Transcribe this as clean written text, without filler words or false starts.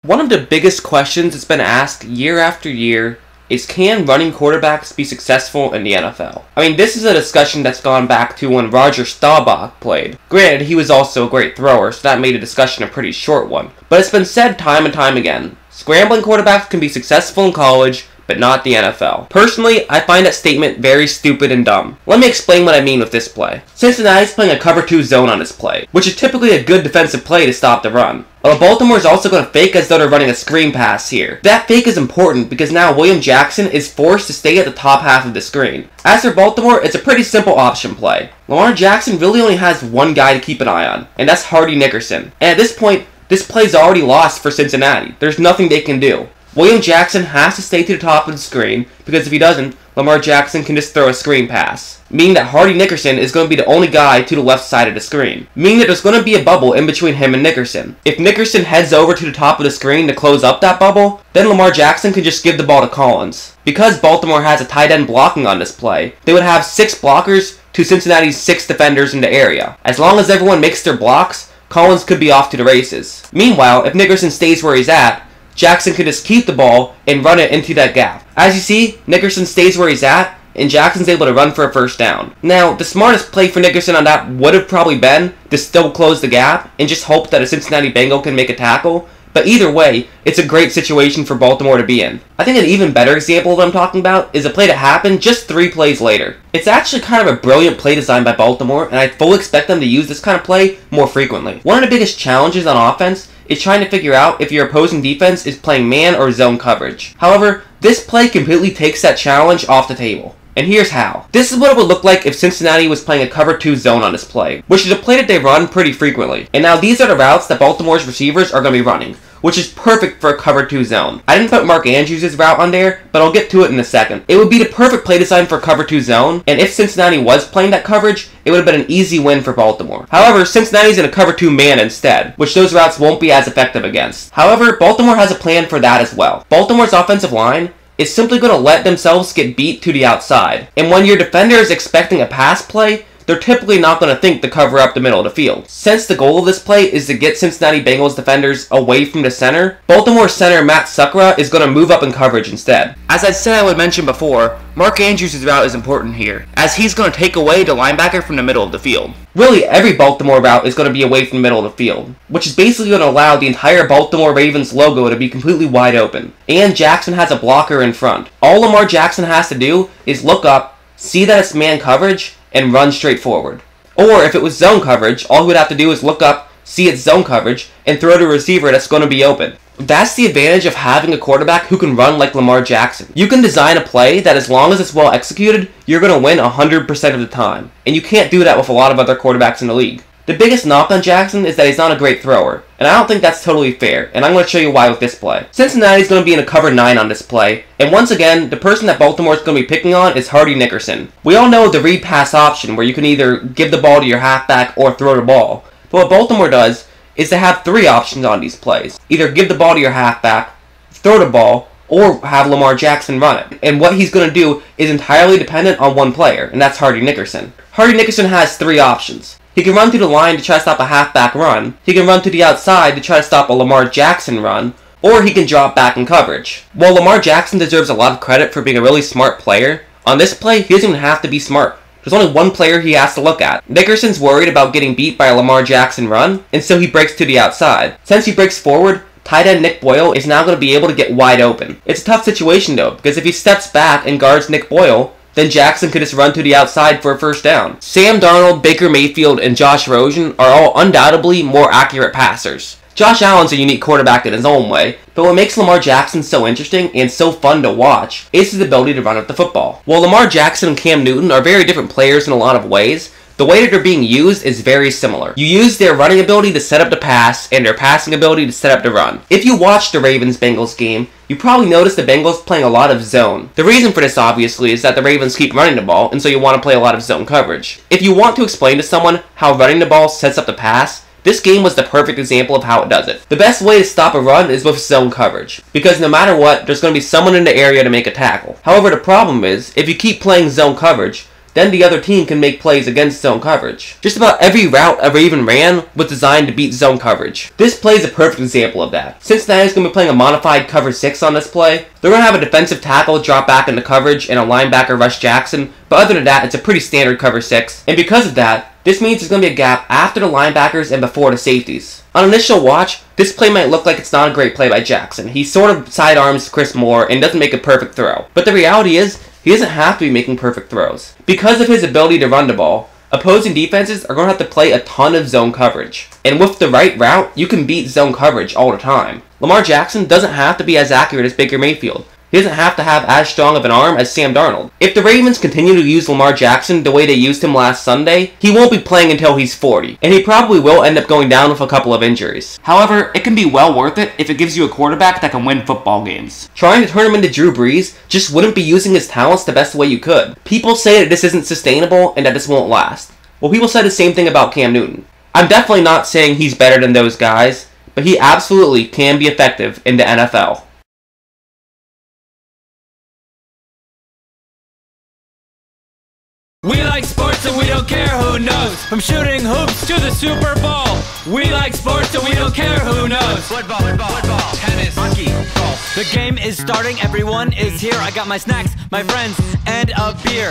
One of the biggest questions that's been asked year after year is, can running quarterbacks be successful in the NFL? I mean, this is a discussion that's gone back to when Roger Staubach played. Granted, he was also a great thrower, so that made the discussion a pretty short one. But it's been said time and time again, scrambling quarterbacks can be successful in college, but not the NFL. Personally, I find that statement very stupid and dumb. Let me explain what I mean with this play. Cincinnati's playing a cover 2 zone on this play, which is typically a good defensive play to stop the run. Although Baltimore is also going to fake as though they're running a screen pass here. That fake is important because now William Jackson is forced to stay at the top half of the screen. As for Baltimore, it's a pretty simple option play. Lamar Jackson really only has one guy to keep an eye on, and that's Hardy Nickerson. And at this point, this play's already lost for Cincinnati. There's nothing they can do. William Jackson has to stay to the top of the screen, because if he doesn't, Lamar Jackson can just throw a screen pass. Meaning that Hardy Nickerson is going to be the only guy to the left side of the screen. Meaning that there's going to be a bubble in between him and Nickerson. If Nickerson heads over to the top of the screen to close up that bubble, then Lamar Jackson can just give the ball to Collins. Because Baltimore has a tight end blocking on this play, they would have 6 blockers to Cincinnati's 6 defenders in the area. As long as everyone makes their blocks, Collins could be off to the races. Meanwhile, if Nickerson stays where he's at, Jackson can just keep the ball and run it into that gap. As you see, Nickerson stays where he's at, and Jackson's able to run for a first down. Now, the smartest play for Nickerson on that would have probably been to still close the gap and just hope that a Cincinnati Bengal can make a tackle, but either way, it's a great situation for Baltimore to be in. I think an even better example of what I'm talking about is a play that happened just 3 plays later. It's actually kind of a brilliant play design by Baltimore, and I fully expect them to use this kind of play more frequently. One of the biggest challenges on offense is trying to figure out if your opposing defense is playing man or zone coverage. However, this play completely takes that challenge off the table. And here's how. This is what it would look like if Cincinnati was playing a cover 2 zone on this play, which is a play that they run pretty frequently. And now these are the routes that Baltimore's receivers are going to be running, which is perfect for a cover 2 zone. I didn't put Mark Andrews' route on there, but I'll get to it in a second. It would be the perfect play design for a cover 2 zone, and if Cincinnati was playing that coverage, it would have been an easy win for Baltimore. However, Cincinnati's in a cover 2 man instead, which those routes won't be as effective against. However, Baltimore has a plan for that as well. Baltimore's offensive line is simply going to let themselves get beat to the outside. And when your defender is expecting a pass play, they're typically not going to think to cover up the middle of the field. Since the goal of this play is to get Cincinnati Bengals defenders away from the center, Baltimore center Matt Suckra is going to move up in coverage instead. As I said I would mention before, Mark Andrews' route is important here, as he's going to take away the linebacker from the middle of the field. Really, every Baltimore route is going to be away from the middle of the field, which is basically going to allow the entire Baltimore Ravens logo to be completely wide open. And Jackson has a blocker in front. All Lamar Jackson has to do is look up, see that it's man coverage, and run straight forward. Or if it was zone coverage, all he would have to do is look up, see it's zone coverage, and throw to a receiver that's going to be open. That's the advantage of having a quarterback who can run like Lamar Jackson. You can design a play that as long as it's well executed, you're going to win 100% of the time. And you can't do that with a lot of other quarterbacks in the league. The biggest knock on Jackson is that he's not a great thrower, and I don't think that's totally fair, and I'm going to show you why with this play. Cincinnati's going to be in a cover 9 on this play, and once again, the person that Baltimore's going to be picking on is Hardy Nickerson. We all know the read pass option, where you can either give the ball to your halfback or throw the ball, but what Baltimore does is to have 3 options on these plays. Either give the ball to your halfback, throw the ball, or have Lamar Jackson run it. And what he's going to do is entirely dependent on one player, and that's Hardy Nickerson. Hardy Nickerson has 3 options. He can run through the line to try to stop a halfback run, he can run to the outside to try to stop a Lamar Jackson run, or he can drop back in coverage. While Lamar Jackson deserves a lot of credit for being a really smart player, on this play he doesn't even have to be smart. There's only one player he has to look at. Nickerson's worried about getting beat by a Lamar Jackson run, and so he breaks to the outside. Since he breaks forward, tight end Nick Boyle is now going to be able to get wide open. It's a tough situation though, because if he steps back and guards Nick Boyle, then Jackson could just run to the outside for a first down. Sam Darnold, Baker Mayfield, and Josh Rosen are all undoubtedly more accurate passers. Josh Allen's a unique quarterback in his own way, but what makes Lamar Jackson so interesting and so fun to watch is his ability to run up the football. While Lamar Jackson and Cam Newton are very different players in a lot of ways, the way that they're being used is very similar. You use their running ability to set up the pass, and their passing ability to set up the run. If you watch the Ravens-Bengals game, you probably noticed the Bengals playing a lot of zone. The reason for this, obviously, is that the Ravens keep running the ball, and so you want to play a lot of zone coverage. If you want to explain to someone how running the ball sets up the pass, this game was the perfect example of how it does it. The best way to stop a run is with zone coverage, because no matter what, there's going to be someone in the area to make a tackle. However, the problem is, if you keep playing zone coverage, then the other team can make plays against zone coverage. Just about every route a Raven ran was designed to beat zone coverage. This play is a perfect example of that. Cincinnati's going to be playing a modified cover 6 on this play. They're going to have a defensive tackle drop back into coverage and a linebacker rush Jackson, but other than that, it's a pretty standard cover 6. And because of that, this means there's going to be a gap after the linebackers and before the safeties. On initial watch, this play might look like it's not a great play by Jackson. He sort of sidearms Chris Moore and doesn't make a perfect throw. But the reality is, he doesn't have to be making perfect throws. Because of his ability to run the ball, opposing defenses are going to have to play a ton of zone coverage. And with the right route, you can beat zone coverage all the time. Lamar Jackson doesn't have to be as accurate as Baker Mayfield. He doesn't have to have as strong of an arm as Sam Darnold. If the Ravens continue to use Lamar Jackson the way they used him last Sunday, he won't be playing until he's 40, and he probably will end up going down with a couple of injuries. However, it can be well worth it if it gives you a quarterback that can win football games. Trying to turn him into Drew Brees just wouldn't be using his talents the best way you could. People say that this isn't sustainable and that this won't last. Well, people said the same thing about Cam Newton. I'm definitely not saying he's better than those guys, but he absolutely can be effective in the NFL. We like sports and we don't care who knows. From shooting hoops to the Super Bowl. We like sports and we don't care who knows. Football, tennis, hockey, golf. The game is starting, everyone is here. I got my snacks, my friends, and a beer.